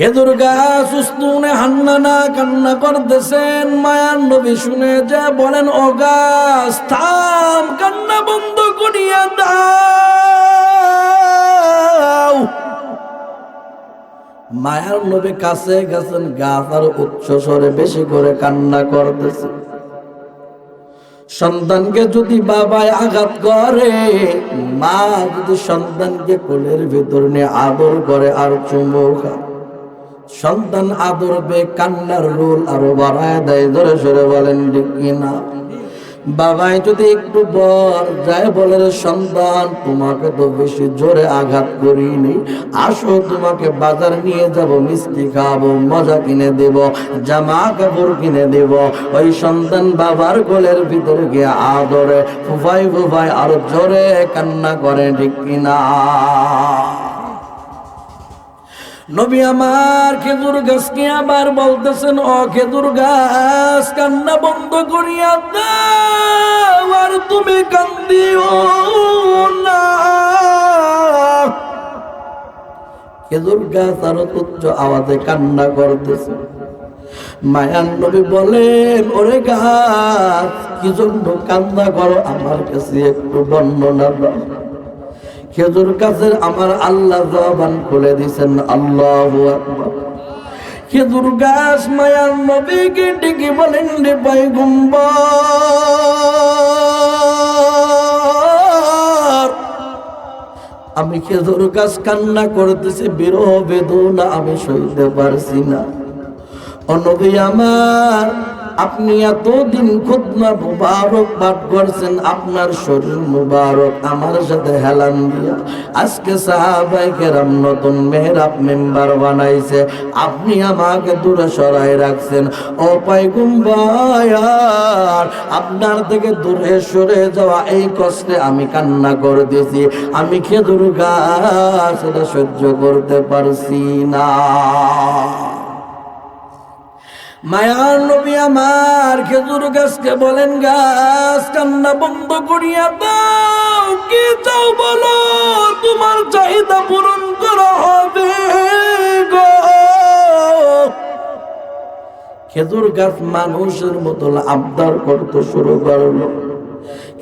খেজুর গাছ উস্তুনে হান্নানা কান্না করতেছেন। মায়ার নবী শুনে যে বলেন, ও গাছ থাম, কান্না বন্ধ করিয়া দাও। মায়ার নবী কাছে গেছেন, গাছ আর উচ্চ স্বরে বেশি করে কান্না করতেছে। সন্তানকে যদি বাবায় আঘাত করে, মা যদি সন্তানকে কোলের ভিতর নিয়ে আদর করে আর চুমু খায়, সন্তান আদর পেয়ে কান্নার রোল আরো বাড়ায় দেয়। ধরে সরে বলেন ঠিক কিনা? বাবাই যদি একটু বর যায় বলে, সন্তান তোমাকে তো বেশি জোরে আঘাত করিনি, আসো তোমাকে বাজার নিয়ে যাব, মিষ্টি খাবো, মজা কিনে দেব, জামা কাপড় কিনে দেব। ওই সন্তান বাবার কোলের ভিতরে গিয়ে আদরে ফুফাই ফুফাই আরো জোরে কান্না করে, ঠিক কিনা? নবী আমার খেজুর গাছকে আবার বলতেছেন, ও খেজুর গাছ কান্না বন্ধ করিয়া দাও, আর তুমি কান্দিও না। খেজুর গাছ আরো উচ্চ আওয়াজে কান্না করতেছে। মায়ার নবী বলেন, ওরে গাছ কি জন্য কান্না করো, আমার কাছে একটু বর্ণনা দাও। খেজুর গাছের আমার আল্লাহ জবান খুলে দিছেন, আল্লাহু আকবার। খেজুর গাছ মায়ার নবীকে ডেকে বলেন, রে পয়গম্বর, আমি খেজুর গাছ কান্না করতেছি, বিরহ বেদনা আমি সইতে পারছি না। ও নবী আমার, আপনি এতদিন খুতবা মুবারক পাঠ করছেন, আপনার শরীর মুবারক আমার সাথে হেলান দিয়া আজকে সাহাবায়ে কেরাম নতুন মেহরাব মেম্বার বানাইছে, আপনি আমাকে দূরে সরাই রাখছেন। ও পয়গম্বর, আপনার থেকে দূরে সরে যাওয়া এই কষ্টে আমি কান্না করে দিয়েছি, আমি খেজুর গাছ এটা সহ্য করতে পারছি না। মায়ার নবী আমার খেজুর গাছকে বলেন, গাছ কান্না বন্ধ করিয়া দাও, কি চাও বলো, তোমার চাহিদা পূরণ করা হবে গো। খেজুর গাছ মানুষের মতো আবদার করতে শুরু করলো।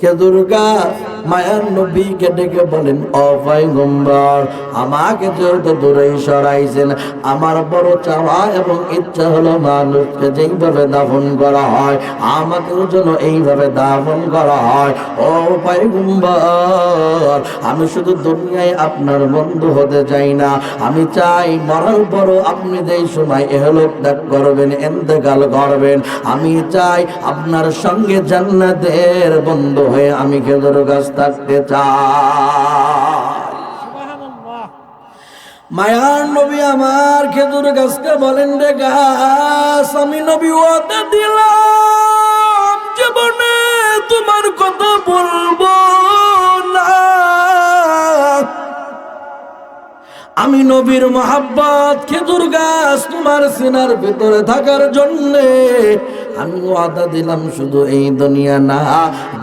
খেজুর গাছ মায়ার নবীকে ডেকে বলেন, ও পয়গম্বর, আমাকে যেহেতু দূরে সরাইছেন, আমার বড় চাওয়া এবং ইচ্ছা হলো মানুষকে যেইভাবে দাফন করা হয় আমাকেও যেন এইভাবে দাফন করা হয়। ও পয়গম্বর, আমি শুধু দুনিয়ায় আপনার বন্ধু হতে চাই না, আমি চাই মরার পরও আপনি যেই সময় এহলোক ত্যাগ করবেন, ইন্তেকাল করবেন, আমি চাই আপনার সঙ্গে জান্নাতের বন্ধু হয়ে আমি খেজুর গাছ থাকতে চাই। মায়ার নবী আমার খেজুর গাছকে বলেন, রে গাছ, আমি নবী ওয়াদা দিলাম জীবনে তোমার কথা বলবো না। আমি নবীর মহাব্বত খেজুর গাছ তোমার সিনার ভিতরে থাকার জন্যে আমি ওয়াদা দিলাম, শুধু এই দুনিয়া না,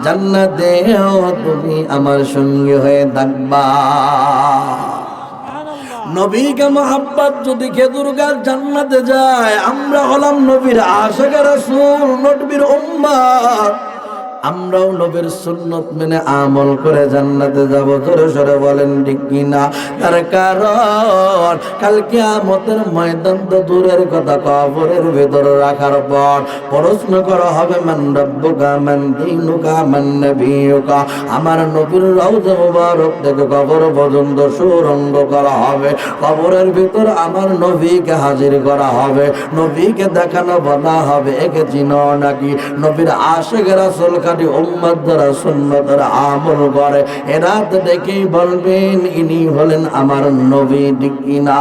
জান্নাতেও তুমি আমার সঙ্গে হয়ে থাকবা। নবীকে মহাব্বত যদি খেজুর গাছ জান্নাতে যায়, আমরা হলাম নবীর আশিক রাসূল, নবীর উম্মত, আমরাও নবীর সুন্নত মেনে আমল করে জান্নাতে যাব। জোরে সরে বলেন ঠিক কিনা? তার কারণ কাল কিয়ামতের ময়দান তো দূরের কথা, কবরের ভিতরে রাখার পর প্রশ্ন করা হবে, মান রাব্বুকা মান দীনুকা মান নবিয়ুকা। আমার নবীর রওজা মুবারক থেকে কবর পর্যন্ত সুরঙ্গ করা হবে, কবরের ভিতর আমার নবীকে হাজির করা হবে, নবীকে দেখানো বলা হবে, একে চিনো নাকি? নবীর আশিক রাসূল উম্মত যারা সুন্নতের আমল করে এরা তো দেখেই বলবেন, ইনি হলেন আমার নবী, ঠিক কিনা?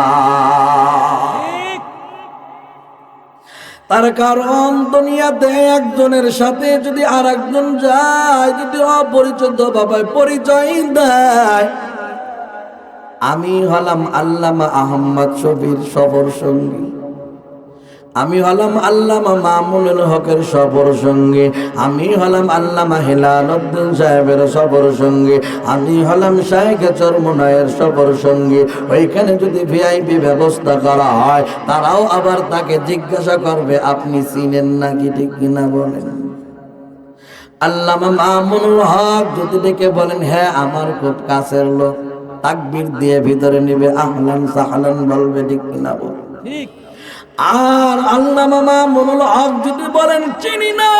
তার কারণ দুনিয়াতে একজনের সাথে যদি আর একজন যায়, যদি অপরিচিত বাবায় পরিচয় দেয়, আমি হলাম আল্লামা আহমদ শফির সফর সঙ্গী, আমি হলাম আল্লামা মামুনুল হকের সফর সঙ্গে, আমি হলাম আল্লামা হেলালউদ্দিন সাহেবের সফর সঙ্গে, আমি হলাম শাইখ চরমনায়ের সফর সঙ্গে। ওইখানে যদি ভিআইপি ব্যবস্থা করা হয়, তারাও আবার তাকে জিজ্ঞাসা করবে আপনি চিনেন নাকি, ঠিক কিনা বলেন? আল্লামা মামুনুল হক যদি ডেকে বলেন হ্যাঁ আমার খুব কাছের লোক, তাকবীর দিয়ে ভিতরে নিবে, আহলান সাহলান বলবে, ঠিক কিনা বলেন? ঠিক। আর আল্লামা মামুনুল হক যদি বলেন চিনি না,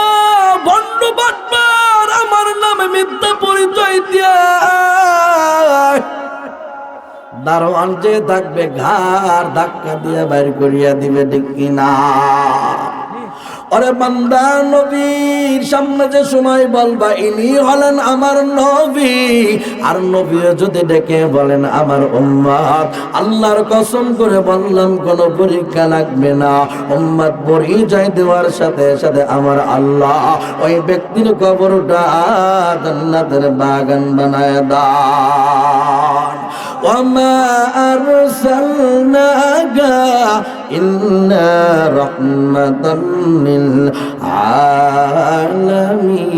ভণ্ড বাটপার, আমার নামে মিথ্যা পরিচয় দিয়া, দারোয়ান যে থাকবে ঘাড় ধাক্কা দিয়ে বাইর করিয়া দিবে, ঠিক কিনা? ওরে বান্দা, নবীর সামনে যে সময় বলবা ইনি হলেন আমার নবী, আর নবী যদি ডেকে বলেন আমার উম্মত, আল্লাহর কসম করে বললাম কোনো পরীক্ষা লাগবে না। উম্মত পরিচয় দেওয়ার সাথে সাথে আমার আল্লাহ ওই ব্যক্তির কবরটা জান্নাতের বাগান বানায় দেন। ওয়ামা আরসালনাকা ইল্লা রাহমাতাল লিল আলামিন।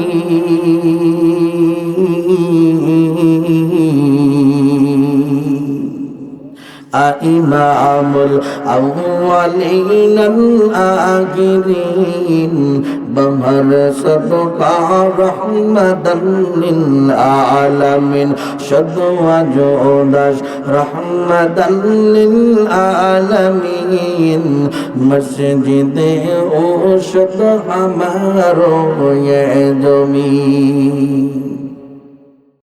ইমামুল আউয়ালিনাল আখিরিন, বহর সদকা রহমাতাল লিল আলামিন, সদওয়া জোদাস রহমাতাল লিল আলামিন, মসজিদে ও সদ আমারো ये জমিন।